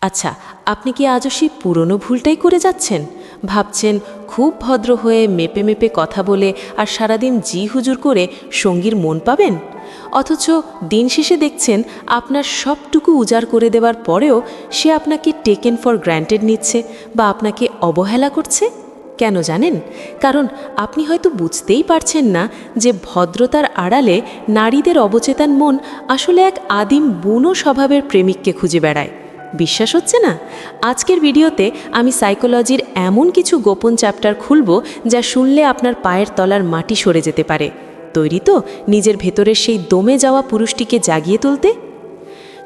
আচ্ছা, আপনি কি আজও সেই পুরনো ভুলটাই করে যাচ্ছেন? ভাবছেন খুব ভদ্র হয়ে মেপে মেপে কথা বলে আর সারাদিন জি হুজুর করে সঙ্গীর মন পাবেন, অথচ দিন শেষে দেখছেন আপনার সবটুকু উজাড় করে দেওয়ার পরেও সে আপনাকে টেকেন ফর গ্র্যান্টেড নিচ্ছে বা আপনাকে অবহেলা করছে। কেন জানেন? কারণ আপনি হয়তো বুঝতেই পারছেন না যে ভদ্রতার আড়ালে নারীদের অবচেতন মন আসলে এক আদিম বুনো স্বভাবের প্রেমিককে খুঁজে বেড়ায়। বিশ্বাস হচ্ছে না? আজকের ভিডিওতে আমি সাইকোলজির এমন কিছু গোপন চ্যাপ্টার খুলব যা শুনলে আপনার পায়ের তলার মাটি সরে যেতে পারে। তৈরি তো নিজের ভেতরের সেই দমে যাওয়া পুরুষটিকে জাগিয়ে তুলতে?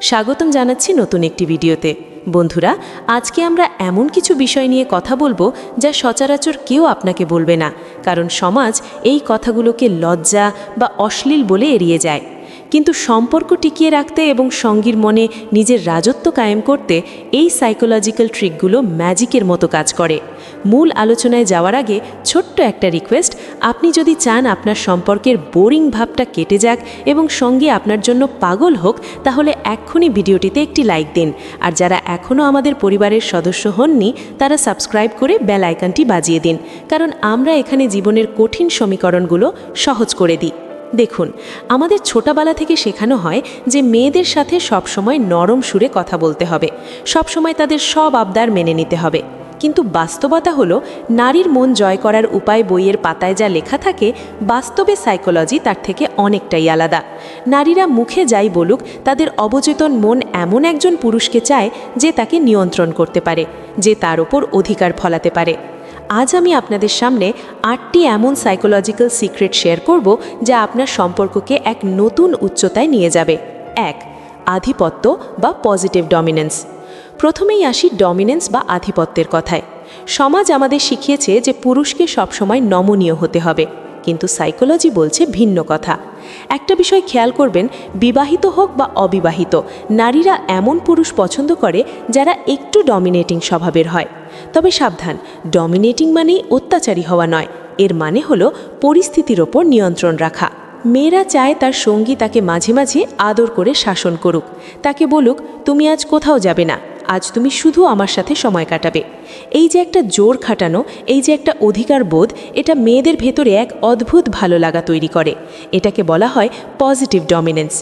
স্বাগতম জানাচ্ছি নতুন একটি ভিডিওতে। বন্ধুরা, আজকে আমরা এমন কিছু বিষয় নিয়ে কথা বলবো যা সচরাচর কেউ আপনাকে বলবে না, কারণ সমাজ এই কথাগুলোকে লজ্জা বা অশ্লীল বলে এড়িয়ে যায়। কিন্তু সম্পর্ক টিকিয়ে রাখতে এবং সঙ্গীর মনে নিজের রাজত্ব কায়েম করতে এই সাইকোলজিক্যাল ট্রিকগুলো ম্যাজিকের মতো কাজ করে। মূল আলোচনায় যাওয়ার আগে ছোট্ট একটা রিকোয়েস্ট, আপনি যদি চান আপনার সম্পর্কের বোরিং ভাবটা কেটে যাক এবং সঙ্গী আপনার জন্য পাগল হোক, তাহলে এক্ষুনি ভিডিওটিতে একটি লাইক দিন। আর যারা এখনও আমাদের পরিবারের সদস্য হননি, তারা সাবস্ক্রাইব করে বেল আইকনটি বাজিয়ে দিন, কারণ আমরা এখানে জীবনের কঠিন সমীকরণগুলো সহজ করে দিই। দেখুন, আমাদের ছোটবেলা থেকে শেখানো হয় যে মেয়েদের সাথে সবসময় নরম সুরে কথা বলতে হবে, সবসময় তাদের সব আবদার মেনে নিতে হবে। কিন্তু বাস্তবতা হলো, নারীর মন জয় করার উপায় বইয়ের পাতায় যা লেখা থাকে, বাস্তবে সাইকোলজি তার থেকে অনেকটাই আলাদা। নারীরা মুখে যাই বলুক, তাদের অবচেতন মন এমন একজন পুরুষকে চায় যে তাকে নিয়ন্ত্রণ করতে পারে, যে তার ওপর অধিকার ফলাতে পারে। আজ আমি আপনাদের সামনে 8টি এমন সাইকোলজিক্যাল সিক্রেট শেয়ার করব যা আপনার সম্পর্ককে এক নতুন উচ্চতায় নিয়ে যাবে। 1. আধিপত্য বা পজিটিভ ডমিনেন্স। প্রথমেই আসি ডমিনেন্স বা আধিপত্যের কথায়। সমাজ আমাদের শিখিয়েছে যে পুরুষকে সবসময় নমনীয় হতে হবে, কিন্তু সাইকোলজি বলছে ভিন্ন কথা। একটা বিষয় খেয়াল করবেন, বিবাহিত হোক বা অবিবাহিত, নারীরা এমন পুরুষ পছন্দ করে যারা একটু ডমিনেটিং স্বভাবের হয়। তবে সাবধান, ডমিনেটিং মানেই অত্যাচারী হওয়া নয়, এর মানে হলো পরিস্থিতির ওপর নিয়ন্ত্রণ রাখা। মেয়েরা চায় তার সঙ্গী তাকে মাঝে মাঝে আদর করে শাসন করুক, তাকে বলুক, তুমি আজ কোথাও যাবে না, আজ তুমি শুধু আমার সাথে সময় কাটাবে। এই যে একটা জোর খাটানো, এই যে একটা অধিকার বোধ, এটা মেয়েদের ভেতরে এক অদ্ভুত ভালো লাগা তৈরি করে। এটাকে বলা হয় পজিটিভ ডমিনেন্স।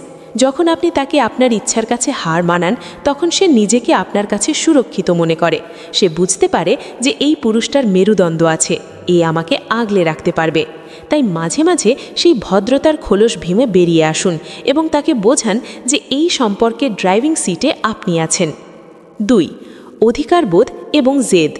যখন আপনি তাকে আপনার ইচ্ছার কাছে হার মানান, তখন সে নিজেকে আপনার কাছে সুরক্ষিত মনে করে। সে বুঝতে পারে যে এই পুরুষটার মেরুদণ্ড আছে, এ আমাকে আগলে রাখতে পারবে। তাই মাঝে মাঝে সেই ভদ্রতার খোলস ভেঙে বেরিয়ে আসুন এবং তাকে বোঝান যে এই সম্পর্কের ড্রাইভিং সিটে আপনি আছেন। 2. অধিকারবোধ এবং জেদ।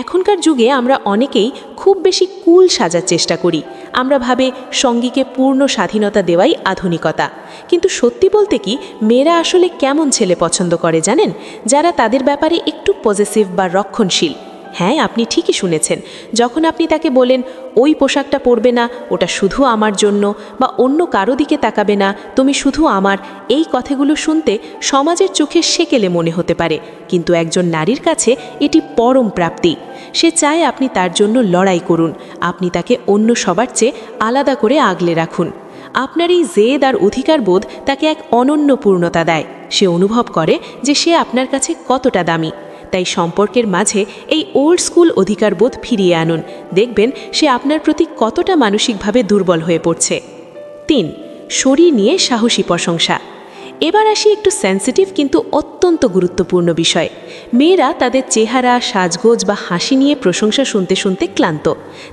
এখনকার যুগে আমরা অনেকেই খুব বেশি কুল সাজার চেষ্টা করি। আমরা ভাবে সঙ্গীকে পূর্ণ স্বাধীনতা দেওয়াই আধুনিকতা। কিন্তু সত্যি বলতে কি, মেয়েরা আসলে কেমন ছেলে পছন্দ করে জানেন? যারা তাদের ব্যাপারে একটু পজেসিভ বা রক্ষণশীল। হ্যাঁ, আপনি ঠিকই শুনেছেন। যখন আপনি তাকে বলেন, ওই পোশাকটা পরবে না, ওটা শুধু আমার জন্য, বা অন্য কারো দিকে তাকাবে না, তুমি শুধু আমার, এই কথাগুলো শুনতে সমাজের চোখে সেকেলে মনে হতে পারে, কিন্তু একজন নারীর কাছে এটি পরম প্রাপ্তি। সে চায় আপনি তার জন্য লড়াই করুন, আপনি তাকে অন্য সবার চেয়ে আলাদা করে আগলে রাখুন। আপনার এই জেদ আর অধিকারবোধ তাকে এক অনন্য পূর্ণতা দেয়। সে অনুভব করে যে সে আপনার কাছে কতটা দামি। তাই সম্পর্কের মাঝে এই ওল্ড স্কুল অধিকারবোধ ফিরিয়ে আনুন, দেখবেন সে আপনার প্রতি কতটা মানসিকভাবে দুর্বল হয়ে পড়ছে। 3. শরীর নিয়ে সাহসী প্রশংসা। এবার আসি একটু সেন্সিটিভ কিন্তু অত্যন্ত গুরুত্বপূর্ণ বিষয়। মেয়েরা তাদের চেহারা, সাজগোজ বা হাসি নিয়ে প্রশংসা শুনতে শুনতে ক্লান্ত।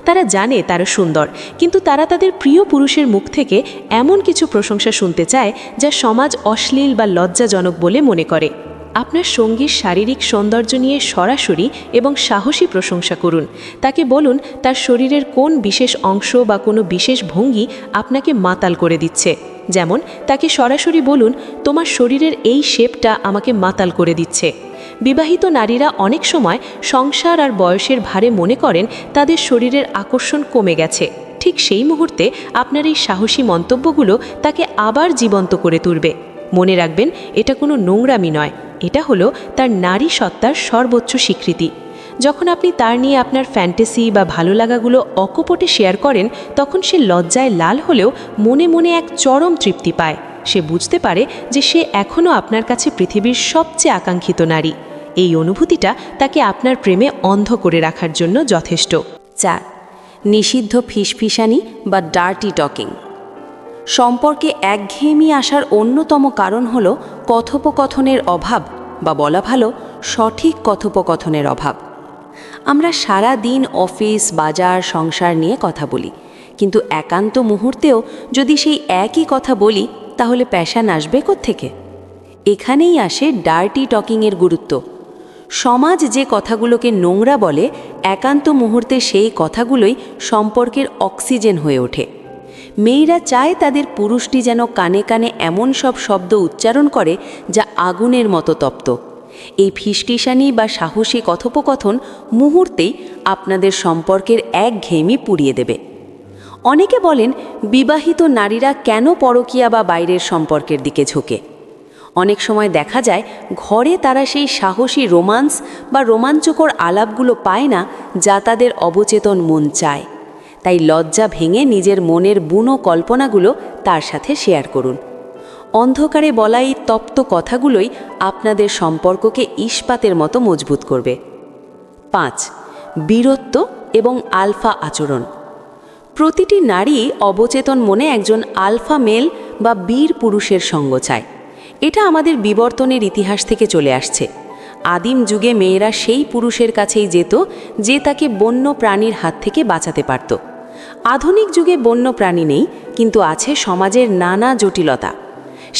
তারা জানে তারা সুন্দর, কিন্তু তারা তাদের প্রিয় পুরুষের মুখ থেকে এমন কিছু প্রশংসা শুনতে চায় যা সমাজ অশ্লীল বা লজ্জাজনক বলে মনে করে। আপনার সঙ্গীর শারীরিক সৌন্দর্য নিয়ে সরাসরি এবং সাহসী প্রশংসা করুন। তাকে বলুন তার শরীরের কোন বিশেষ অংশ বা কোনো বিশেষ ভঙ্গি আপনাকে মাতাল করে দিচ্ছে। যেমন তাকে সরাসরি বলুন, তোমার শরীরের এই শেপটা আমাকে মাতাল করে দিচ্ছে। বিবাহিত নারীরা অনেক সময় সংসার আর বয়সের ভারে মনে করেন তাদের শরীরের আকর্ষণ কমে গেছে। ঠিক সেই মুহূর্তে আপনার এই সাহসী মন্তব্যগুলো তাকে আবার জীবন্ত করে তুলবে। মনে রাখবেন, এটা কোনো নোংরামি নয়, এটা হলো তার নারী সত্তার সর্বোচ্চ স্বীকৃতি। যখন আপনি তার নিয়ে আপনার ফ্যান্টাসি বা ভালো লাগাগুলো অকপটে শেয়ার করেন, তখন সে লজ্জায় লাল হলেও মনে মনে এক চরম তৃপ্তি পায়। সে বুঝতে পারে যে সে এখনও আপনার কাছে পৃথিবীর সবচেয়ে আকাঙ্ক্ষিত নারী। এই অনুভূতিটা তাকে আপনার প্রেমে অন্ধ করে রাখার জন্য যথেষ্ট। 4. নিষিদ্ধ ফিসফিসানি বা ডার্টি টকিং। সম্পর্কে একঘেয়েমি আসার অন্যতম কারণ হল কথোপকথনের অভাব, বা বলা ভালো সঠিক কথোপকথনের অভাব। আমরা সারা দিন অফিস, বাজার, সংসার নিয়ে কথা বলি, কিন্তু একান্ত মুহূর্তেও যদি সেই একই কথা বলি, তাহলে প্যাশান আসবে কোত্থেকে? এখানেই আসে ডার্টি টকিংয়ের গুরুত্ব। সমাজ যে কথাগুলোকে নোংরা বলে, একান্ত মুহূর্তে সেই কথাগুলোই সম্পর্কের অক্সিজেন হয়ে ওঠে। মেয়েরা চায় তাদের পুরুষটি যেন কানে কানে এমন সব শব্দ উচ্চারণ করে যা আগুনের মতো তপ্ত। এই ফিসফিসানি বা সাহসী কথোপকথন মুহূর্তেই আপনাদের সম্পর্কের একঘেয়েমি পুড়িয়ে দেবে। অনেকে বলেন, বিবাহিত নারীরা কেন পরকীয়া বা বাইরের সম্পর্কের দিকে ঝোঁকে? অনেক সময় দেখা যায় ঘরে তারা সেই সাহসী রোমান্স বা রোমাঞ্চকর আলাপগুলো পায় না যা তাদের অবচেতন মন চায়। তাই লজ্জা ভেঙে নিজের মনের বুনো কল্পনাগুলো তার সাথে শেয়ার করুন। অন্ধকারে বলা এই তপ্ত কথাগুলোই আপনাদের সম্পর্ককে ইস্পাতের মতো মজবুত করবে। 5. বীরত্ব এবং আলফা আচরণ। প্রতিটি নারী অবচেতন মনে একজন আলফা মেল বা বীর পুরুষের সঙ্গ চায়। এটা আমাদের বিবর্তনের ইতিহাস থেকে চলে আসছে। আদিম যুগে মেয়েরা সেই পুরুষের কাছেই যেত যে তাকে বন্য প্রাণীর হাত থেকে বাঁচাতে পারত। আধুনিক যুগে বন্য প্রাণী নেই, কিন্তু আছে সমাজের নানা জটিলতা।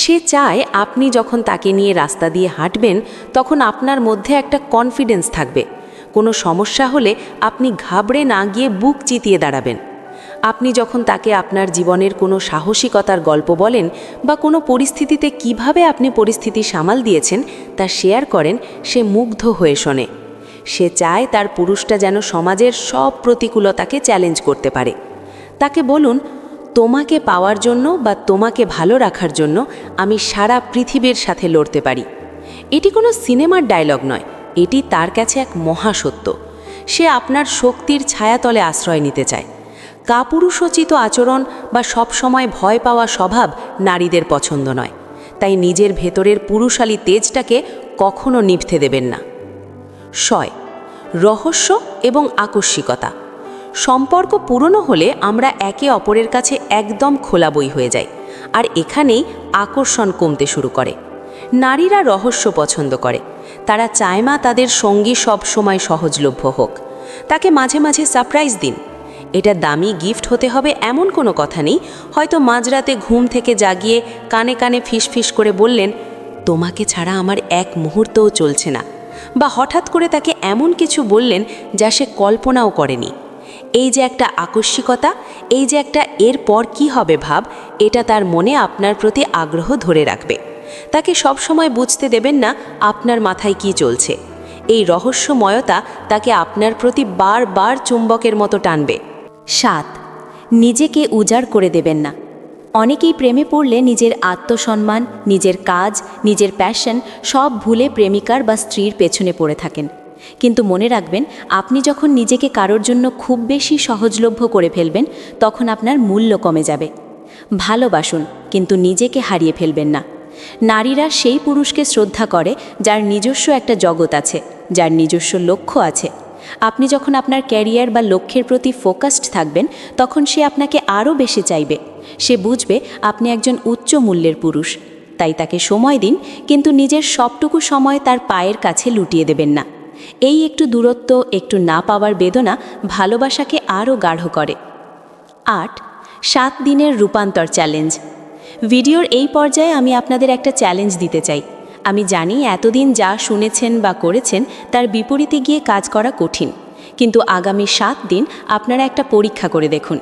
সে চায় আপনি যখন তাকে নিয়ে রাস্তা দিয়ে হাঁটবেন, তখন আপনার মধ্যে একটা কনফিডেন্স থাকবে। কোনো সমস্যা হলে আপনি ঘাবড়ে না গিয়ে বুক চিতিয়ে দাঁড়াবেন। আপনি যখন তাকে আপনার জীবনের কোনো সাহসিকতার গল্প বলেন বা কোনো পরিস্থিতিতে কিভাবে আপনি পরিস্থিতি সামাল দিয়েছেন তা শেয়ার করেন, সে মুগ্ধ হয়ে শোনে। সে চায় তার পুরুষটা যেন সমাজের সব প্রতিকূলতাকে চ্যালেঞ্জ করতে পারে। তাকে বলুন, তোমাকে পাওয়ার জন্য বা তোমাকে ভালো রাখার জন্য আমি সারা পৃথিবীর সাথে লড়তে পারি। এটি কোনো সিনেমার ডায়লগ নয়, এটি তার কাছে এক মহাসত্য। সে আপনার শক্তির ছায়াতলে আশ্রয় নিতে চায়। কাপুরুষোচিত আচরণ বা সবসময় ভয় পাওয়া স্বভাব নারীদের পছন্দ নয়। তাই নিজের ভেতরের পুরুষালী তেজটাকে কখনো নিভতে দেবেন না। 6. রহস্য এবং আকস্মিকতা। সম্পর্ক পুরনো হলে আমরা একে অপরের কাছে একদম খোলা বই হয়ে যাই, আর এখানেই আকর্ষণ কমতে শুরু করে। নারীরা রহস্য পছন্দ করে। তারা চায় না তাদের সঙ্গী সব সময় সহজলভ্য হোক। তাকে মাঝে মাঝে সারপ্রাইজ দিন। এটা দামি গিফট হতে হবে এমন কোনো কথা নেই। হয়তো মাঝরাতে ঘুম থেকে জাগিয়ে কানে কানে ফিসফিস করে বললেন, তোমাকে ছাড়া আমার এক মুহূর্তও চলছে না। বা হঠাৎ করে তাকে এমন কিছু বললেন যা সে কল্পনাও করেনি। এই যে একটা আকস্মিকতা, এই যে একটা এরপর কি হবে ভাব, এটা তার মনে আপনার প্রতি আগ্রহ ধরে রাখবে। তাকে সবসময় বুঝতে দেবেন না আপনার মাথায় কি চলছে। এই রহস্যময়তা তাকে আপনার প্রতি বারবার চুম্বকের মতো টানবে। 7. নিজেকে উজাড় করে দেবেন না। অনেকেই প্রেমে পড়লে নিজের আত্মসম্মান, নিজের কাজ, নিজের প্যাশন সব ভুলে প্রেমিকার বা স্ত্রীর পেছনে পড়ে থাকেন। কিন্তু মনে রাখবেন, আপনি যখন নিজেকে কারোর জন্য খুব বেশি সহজলভ্য করে ফেলবেন, তখন আপনার মূল্য কমে যাবে। ভালোবাসুন, কিন্তু নিজেকে হারিয়ে ফেলবেন না। নারীরা সেই পুরুষকে শ্রদ্ধা করে যার নিজস্ব একটা জগৎ আছে, যার নিজস্ব লক্ষ্য আছে। আপনি যখন আপনার ক্যারিয়ার বা লক্ষ্যের প্রতি ফোকাসড থাকবেন, তখন সে আপনাকে আরও বেশি চাইবে। সে বুঝবে আপনি একজন উচ্চ মূল্যের পুরুষ। তাই তাকে সময় দিন, কিন্তু নিজের সবটুকু সময় তার পায়ের কাছে লুটিয়ে দেবেন না। এই একটু দূরত্ব, একটু না পাওয়ার বেদনা ভালোবাসাকে আরও গাঢ় করে। 8. 7 দিনের রূপান্তর চ্যালেঞ্জ। ভিডিওর এই পর্যায়ে আমি আপনাদের একটা চ্যালেঞ্জ দিতে চাই। আমি জানি এতদিন যা শুনেছেন বা করেছেন তার বিপরীতে গিয়ে কাজ করা কঠিন, কিন্তু আগামী 7 দিন আপনারা একটা পরীক্ষা করে দেখুন।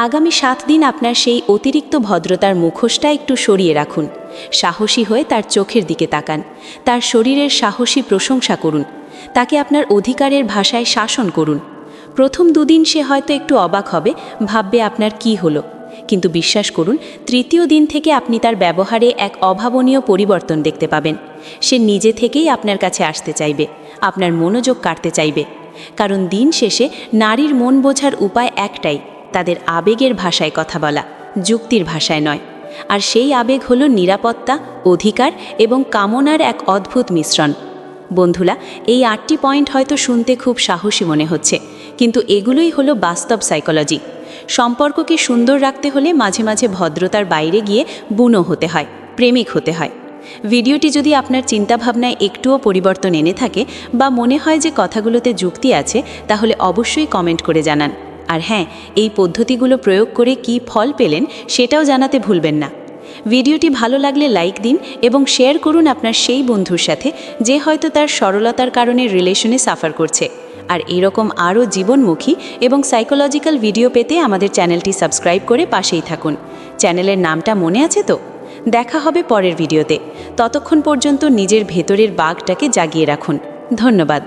আগামী 7 দিন আপনার সেই অতিরিক্ত ভদ্রতার মুখোশটা একটু সরিয়ে রাখুন। সাহসী হয়ে তার চোখের দিকে তাকান। তার শরীরের সাহসী প্রশংসা করুন। তাকে আপনার অধিকারের ভাষায় শাসন করুন। প্রথম 2 দিন সে হয়তো একটু অবাক হবে, ভাববে আপনার কি হলো। কিন্তু বিশ্বাস করুন, তৃতীয় দিন থেকে আপনি তার ব্যবহারে এক অভাবনীয় পরিবর্তন দেখতে পাবেন। সে নিজে থেকেই আপনার কাছে আসতে চাইবে, আপনার মনোযোগ কাটতে চাইবে। কারণ দিন শেষে নারীর মন বোঝার উপায় একটাই, তাদের আবেগের ভাষায় কথা বলা, যুক্তির ভাষায় নয়। আর সেই আবেগ হলো নিরাপত্তা, অধিকার এবং কামনার এক অদ্ভুত মিশ্রণ। বন্ধুরা, এই 8টি পয়েন্ট হয়তো শুনতে খুব সাহসী মনে হচ্ছে, কিন্তু এগুলোই হলো বাস্তব সাইকোলজি। সম্পর্ককে সুন্দর রাখতে হলে মাঝে মাঝে ভদ্রতার বাইরে গিয়ে বুনো হতে হয়, প্রেমিক হতে হয়। ভিডিওটি যদি আপনার চিন্তাভাবনায় একটুও পরিবর্তন এনে থাকে বা মনে হয় যে কথাগুলোতে যুক্তি আছে, তাহলে অবশ্যই কমেন্ট করে জানান। আর হ্যাঁ, এই পদ্ধতিগুলো প্রয়োগ করে কী ফল পেলেন সেটাও জানাতে ভুলবেন না। ভিডিওটি ভালো লাগলে লাইক দিন এবং শেয়ার করুন আপনার সেই বন্ধুর সাথে যে হয়তো তার সরলতার কারণে রিলেশনে সাফার করছে। আর এরকম আরও জীবনমুখী এবং সাইকোলজিক্যাল ভিডিও পেতে আমাদের চ্যানেলটি সাবস্ক্রাইব করে পাশেই থাকুন। চ্যানেলের নামটা মনে আছে তো? দেখা হবে পরের ভিডিওতে। ততক্ষণ পর্যন্ত নিজের ভেতরের বাঘটাকে জাগিয়ে রাখুন। ধন্যবাদ।